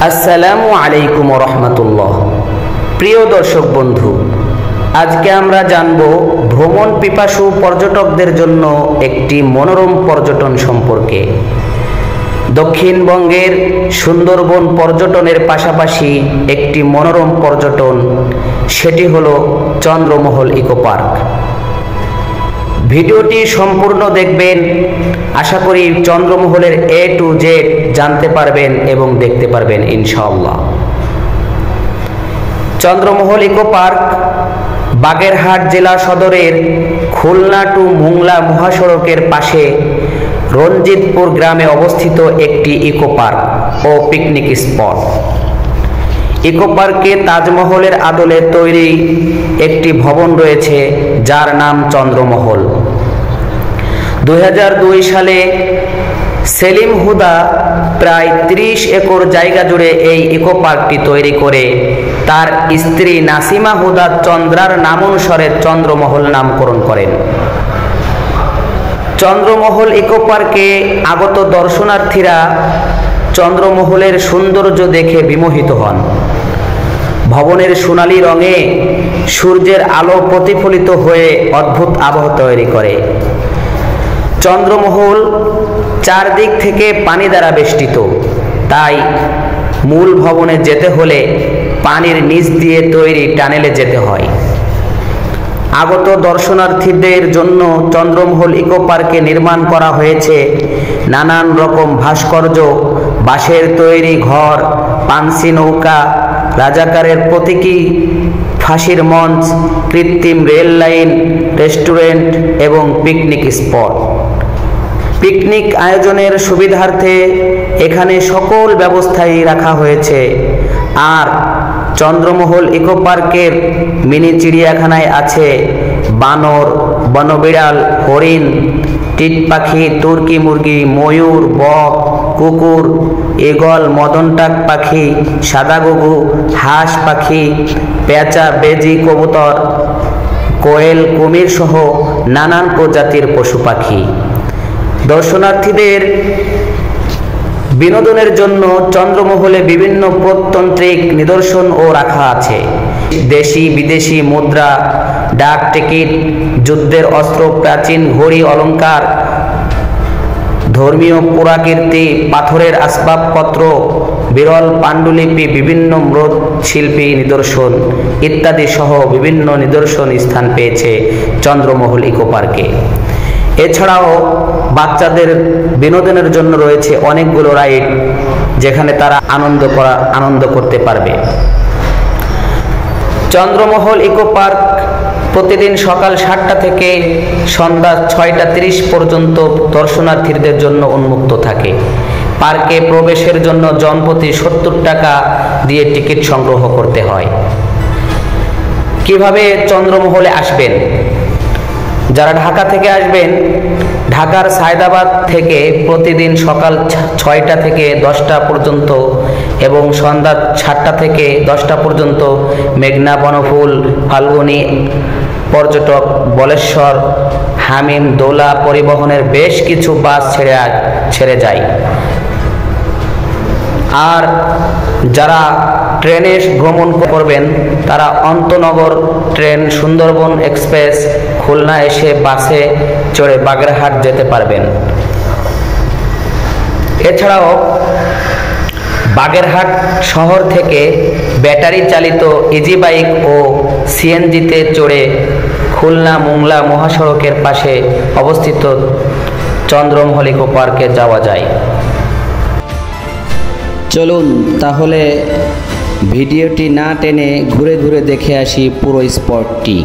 আসসালামু আলাইকুম রহমতুল্লাহ। প্রিয় দর্শক বন্ধু, আজকে আমরা জানব ভ্রমণ পিপাসু পর্যটকদের জন্য একটি মনোরম পর্যটন সম্পর্কে। দক্ষিণবঙ্গের সুন্দরবন পর্যটনের পাশাপাশি একটি মনোরম পর্যটন, সেটি হলো চন্দ্রমহল ইকো পার্ক। ভিডিওটি সম্পূর্ণ দেখবেন, আশা করি চন্দ্রমহলের A to Z জানতে পারবেন এবং দেখতে পারবেন ইনশাআল্লাহ। চন্দ্রমহল ইকো পার্ক বাগেরহাট জেলা সদরের খুলনা টু মোংলা মহাসড়কের পাশে রঞ্জিতপুর গ্রামে অবস্থিত একটি ইকো পার্ক ও পিকনিক স্পট। ইকো পার্কে তাজমহলের আদলে তৈরি একটি ভবন রয়েছে, যার নাম চন্দ্রমহল। 2002 সালে সেলিম হুদা প্রায় 30 একর জায়গা জুড়ে এই ইকো পার্কটি তৈরি করে তার স্ত্রী নাসিমা হুদা চন্দ্রার নামানুসারে চন্দ্রমহল নামকরণ করেন। চন্দ্রমহল ইকো পার্কে আগত দর্শনার্থীরা চন্দ্রমহলের সৌন্দর্য দেখে বিমোহিত হন। ভবনের সোনালী রঙে সূর্যের আলো প্রতিফলিত হয়ে অদ্ভুত আবহ তৈরি করে। চন্দ্রমহল চারদিক থেকে পানি দ্বারা বেষ্টিত, তাই মূল ভবনে যেতে হলে পানির নিচ দিয়ে তৈরি টানেলে যেতে হয়। আগত দর্শনার্থীদের জন্য চন্দ্রমহল ইকো পার্কে নির্মাণ করা হয়েছে নানান রকম ভাস্কর্য, বাঁশের তৈরি ঘর, পানসি নৌকা, রাজাকারের প্রতীকী ফাঁসির মঞ্চ, কৃত্রিম রেল লাইন, রেস্টুরেন্ট এবং পিকনিক স্পট। পিকনিক আয়োজনের সুবিধার্থে এখানে সকল ব্যবস্থাই রাখা হয়েছে। আর চন্দ্রমহল ইকো পার্কের মিনি চিড়িয়াখানায় আছে বানর, বনবিড়াল, হরিণ, টিট পাখি, তুর্কি মুরগি, ময়ূর, বক, কুকুর, ঈগল, মদনটাক পাখি, সাদা ঘুঘু, হাঁস পাখি, পেঁচা, বেজি, কবুতর, কোয়েল, কুমির সহ নানান প্রজাতির পশু পাখি। দর্শনার্থীদের বিনোদনের জন্য চন্দ্রমহলে বিভিন্ন প্রত্নতান্ত্রিক নিদর্শনও রাখা আছে। দেশি বিদেশি মুদ্রা, ডাক টিকিট, যুদ্ধের অস্ত্র, প্রাচীন ঘড়ি, অলংকার, ধর্মীয় পুরাকীর্তি, পাথরের আসবাবপত্র, বিরল পাণ্ডুলিপি, বিভিন্ন মৃৎশিল্পী নিদর্শন ইত্যাদি সহ বিভিন্ন নিদর্শন স্থান পেয়েছে চন্দ্রমহল ইকো পার্কে। এছাড়াও বাচ্চাদের বিনোদনের জন্য রয়েছে অনেকগুলো রাইড, যেখানে তারা আনন্দ করতে পারবে। চন্দ্রমহল ইকো পার্ক প্রতিদিন সকাল 7টা থেকে সন্ধ্যা 6টা 30 পর্যন্ত দর্শনার্থীদের জন্য উন্মুক্ত থাকে। পার্কে প্রবেশের জন্য জনপ্রতি 70 টাকা দিয়ে টিকিট সংগ্রহ করতে হয়। কিভাবে চন্দ্রমহলে আসবেন? যারা ঢাকা থেকে আসবেন, ঢাকার সায়দাবাদ থেকে প্রতিদিন সকাল 6টা থেকে 10টা পর্যন্ত এবং সন্ধ্যা 7টা থেকে 10টা পর্যন্ত মেঘনা, বনফুল, ফাল্গুনী পর্যটক, বলেশ্বর, হামিম, দোলা পরিবহনের বেশ কিছু বাস ছেড়ে যায়। আর যারা ট্রেনে ভ্রমণ করবেন, তারা অন্তনগর ট্রেন, সুন্দরবন এক্সপ্রেস, খুলনা এসে বাসে চড়ে বাগেরহাট যেতে পারবেন। এছাড়াও বাগেরহাট শহর থেকে ব্যাটারি চালিত ইজি বাইক ও সিএনজিতে চড়ে খুলনা মোংলা মহাসড়কের পাশে অবস্থিত চন্দ্রমহল ইকো পার্কে যাওয়া যায়। চলুন তাহলে ভিডিওটি না টেনে ঘুরে ঘুরে দেখে আসি পুরো স্পটটি।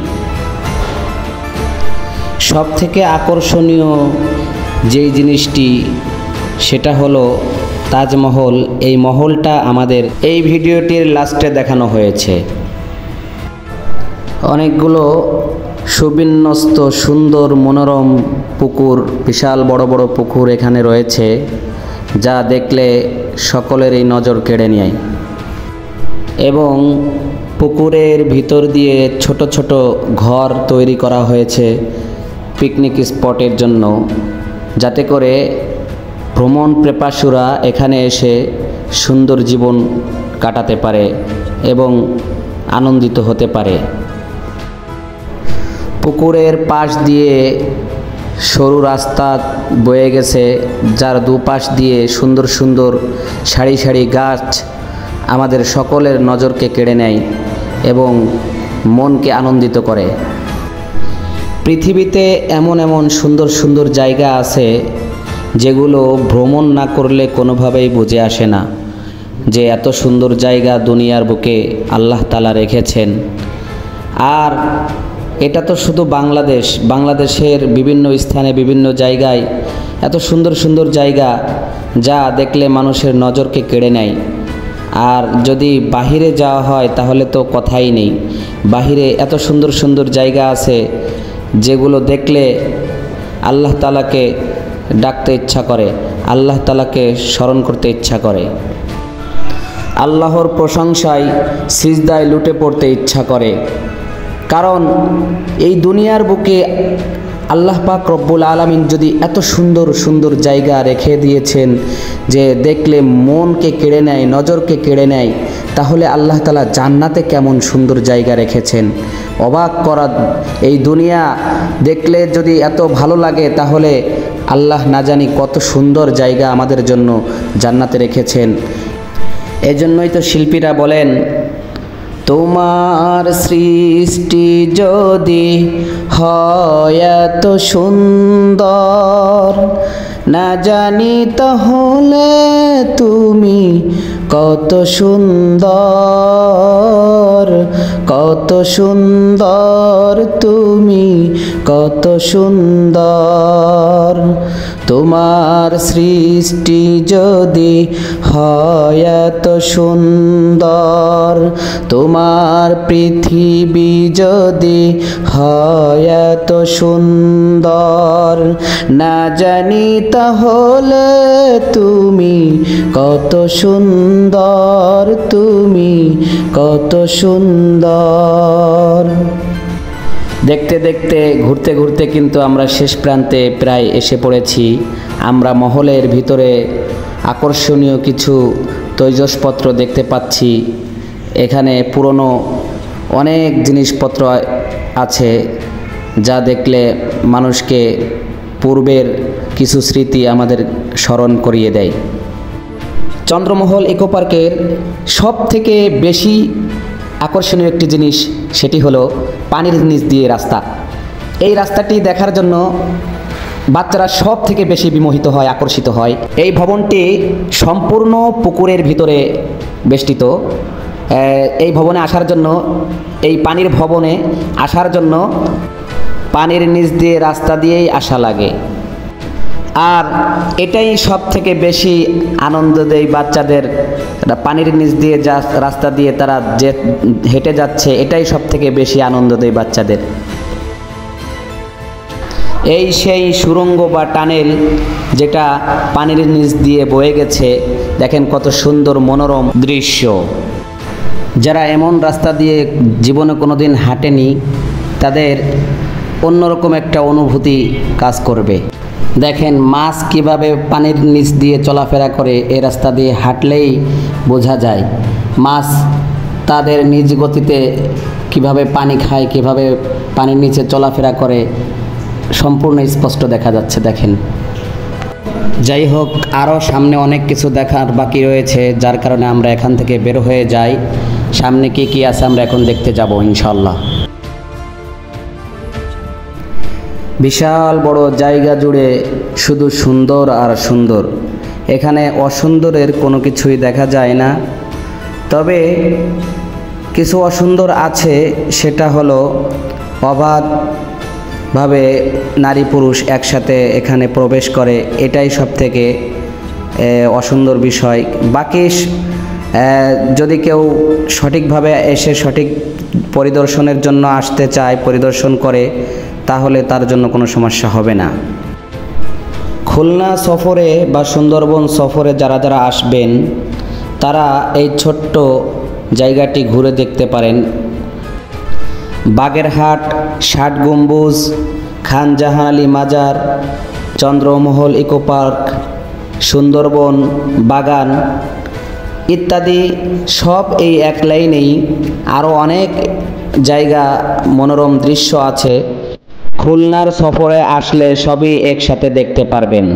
সবথেকে আকর্ষণীয় যেই জিনিসটি, সেটা হলো তাজমহল। এই মহলটা আমাদের এই ভিডিওটির লাস্টে দেখানো হয়েছে। অনেকগুলো সুবিন্যস্ত সুন্দর মনোরম পুকুর, বিশাল বড় বড় পুকুর এখানে রয়েছে, যা দেখলে সকলেরই নজর কেড়ে নেয়। এবং পুকুরের ভিতর দিয়ে ছোট ছোট ঘর তৈরি করা হয়েছে পিকনিক স্পটের জন্য, যাতে করে ভ্রমণ পিপাসুরা এখানে এসে সুন্দর জীবন কাটাতে পারে এবং আনন্দিত হতে পারে। পুকুরের পাশ দিয়ে সরু রাস্তা বয়ে গেছে, যার দুপাশ দিয়ে সুন্দর সুন্দর সারি সারি গাছ আমাদের সকলের নজরকে কেড়ে নেয় এবং মনকে আনন্দিত করে। পৃথিবীতে এমন এমন সুন্দর সুন্দর জায়গা আছে যেগুলো ভ্রমণ না করলে কোনোভাবেই বুঝে আসে না যে এত সুন্দর জায়গা দুনিয়ার বুকে আল্লাহ তাআলা রেখেছেন। আর এটা তো শুধু বাংলাদেশের বিভিন্ন স্থানে বিভিন্ন জায়গায় এত সুন্দর সুন্দর জায়গা যা দেখলে মানুষের নজরকে কেড়ে নেয়। আর যদি বাহিরে যাওয়া হয় তাহলে তো কথাই নেই। বাহিরে এত সুন্দর সুন্দর জায়গা আছে যেগুলো দেখলে আল্লাহ তাআলাকে ডাকতে ইচ্ছা করে, আল্লাহ তাআলাকে স্মরণ করতে ইচ্ছা করে, আল্লাহর প্রশংসায় সিজদায় লুটে পড়তে ইচ্ছা করে। কারণ এই দুনিয়ার বুকে আল্লাহ পাক রব্বুল আলামিন যদি এত সুন্দর সুন্দর জায়গা রেখে দিয়েছেন যে দেখলে মনকে কেড়ে নেয়, নজরকে কেড়ে নেয়, তাহলে আল্লাহ তাআলা জান্নাতে কেমন সুন্দর জায়গা রেখেছেন। অবাক করা, এই দুনিয়া দেখলে যদি এত ভালো লাগে তাহলে আল্লাহ না জানি কত সুন্দর জায়গা আমাদের জন্য জান্নাতে রেখেছেন। এজন্যই তো শিল্পীরা বলেন, তোমার সৃষ্টি যদি হয় এত সুন্দর, না জানি তাহলে তুমি কত সুন্দর, কত সুন্দর তুমি, কত সুন্দর। তোমার সৃষ্টি যদি হয় এত সুন্দর, তোমার পৃথিবী যদি হয় এত সুন্দর, না জানি তাহলে তুমি কত সুন্দর, তুমি কত সুন্দর। দেখতে দেখতে ঘুরতে ঘুরতে কিন্তু আমরা শেষ প্রান্তে প্রায় এসে পড়েছি। আমরা মহলের ভিতরে আকর্ষণীয় কিছু তৈজসপত্র দেখতে পাচ্ছি। এখানে পুরনো অনেক জিনিসপত্র আছে যা দেখলে মানুষকে পূর্বের কিছু স্মৃতি আমাদের স্মরণ করিয়ে দেয়। চন্দ্রমহল ইকো পার্কের সব থেকে বেশি আকর্ষণীয় একটি জিনিস, সেটি হলো পানির নিচ দিয়ে রাস্তা। এই রাস্তাটি দেখার জন্য বাচ্চারা সব থেকে বেশি বিমোহিত হয়, আকর্ষিত হয়। এই ভবনটি সম্পূর্ণ পুকুরের ভিতরে বেষ্টিত। এই ভবনে আসার জন্য, এই পানির ভবনে আসার জন্য পানির নিচ দিয়ে রাস্তা দিয়েই আসা লাগে। আর এটাই সব থেকে বেশি আনন্দ দেয় বাচ্চাদের। পানির নিচ দিয়ে রাস্তা দিয়ে তারা যে হেঁটে যাচ্ছে, এটাই সব থেকে বেশি আনন্দ দেয় বাচ্চাদের। এই সেই সুড়ঙ্গ বা টানেল যেটা পানির নিচ দিয়ে বয়ে গেছে। দেখেন কত সুন্দর মনোরম দৃশ্য। যারা এমন রাস্তা দিয়ে জীবনে কোনোদিন হাঁটেনি তাদের অন্যরকম একটা অনুভূতি কাজ করবে। দেখেন মাছ কিভাবে পানির নিচ দিয়ে চলাফেরা করে, এই রাস্তা দিয়ে হাঁটলেই বোঝা যায়। মাছ তাদের নিজ গতিতে কিভাবে পানি খায়, কিভাবে পানির নিচে চলাফেরা করে, সম্পূর্ণ স্পষ্ট দেখা যাচ্ছে। দেখেন, যাই হোক, আরও সামনে অনেক কিছু দেখার বাকি রয়েছে, যার কারণে আমরা এখান থেকে বের হয়ে যাই। সামনে কি কি আছে আমরা এখন দেখতে যাব ইনশাল্লাহ। বিশাল বড় জায়গা জুড়ে শুধু সুন্দর আর সুন্দর। এখানে অসুন্দরের কোনো কিছুই দেখা যায় না। তবে কিছু অসুন্দর আছে, সেটা হলো অবাধভাবে নারী পুরুষ একসাথে এখানে প্রবেশ করে, এটাই সব থেকে অসুন্দর বিষয়। বাকি যদি কেউ সঠিকভাবে এসে সঠিক পরিদর্শনের জন্য আসতে চায়, পরিদর্শন করে, তাহলে তার জন্য কোনো সমস্যা হবে না। খুলনা সফরে বা সুন্দরবন সফরে যারা যারা আসবেন তারা এই ছোট্ট জায়গাটি ঘুরে দেখতে পারেন। বাগেরহাট, ষাট গম্বুজ, খান জাহান আলী মাজার, চন্দ্রমহল ইকো পার্ক, সুন্দরবন বাগান, ইত্যাদি সব এই এক লাইনেই। আরও অনেক জায়গা মনোরম দৃশ্য আছে, খুলনার সফরে আসলে সবই একসাথে দেখতে পারবেন।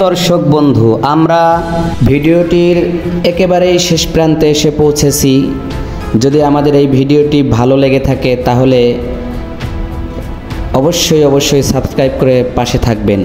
দর্শক বন্ধু, আমরা ভিডিওটির একেবারেই শেষ প্রান্তে এসে পৌঁছেছি। যদি আমাদের এই ভিডিওটি ভালো লেগে থাকে তাহলে অবশ্যই সাবস্ক্রাইব করে পাশে থাকবেন।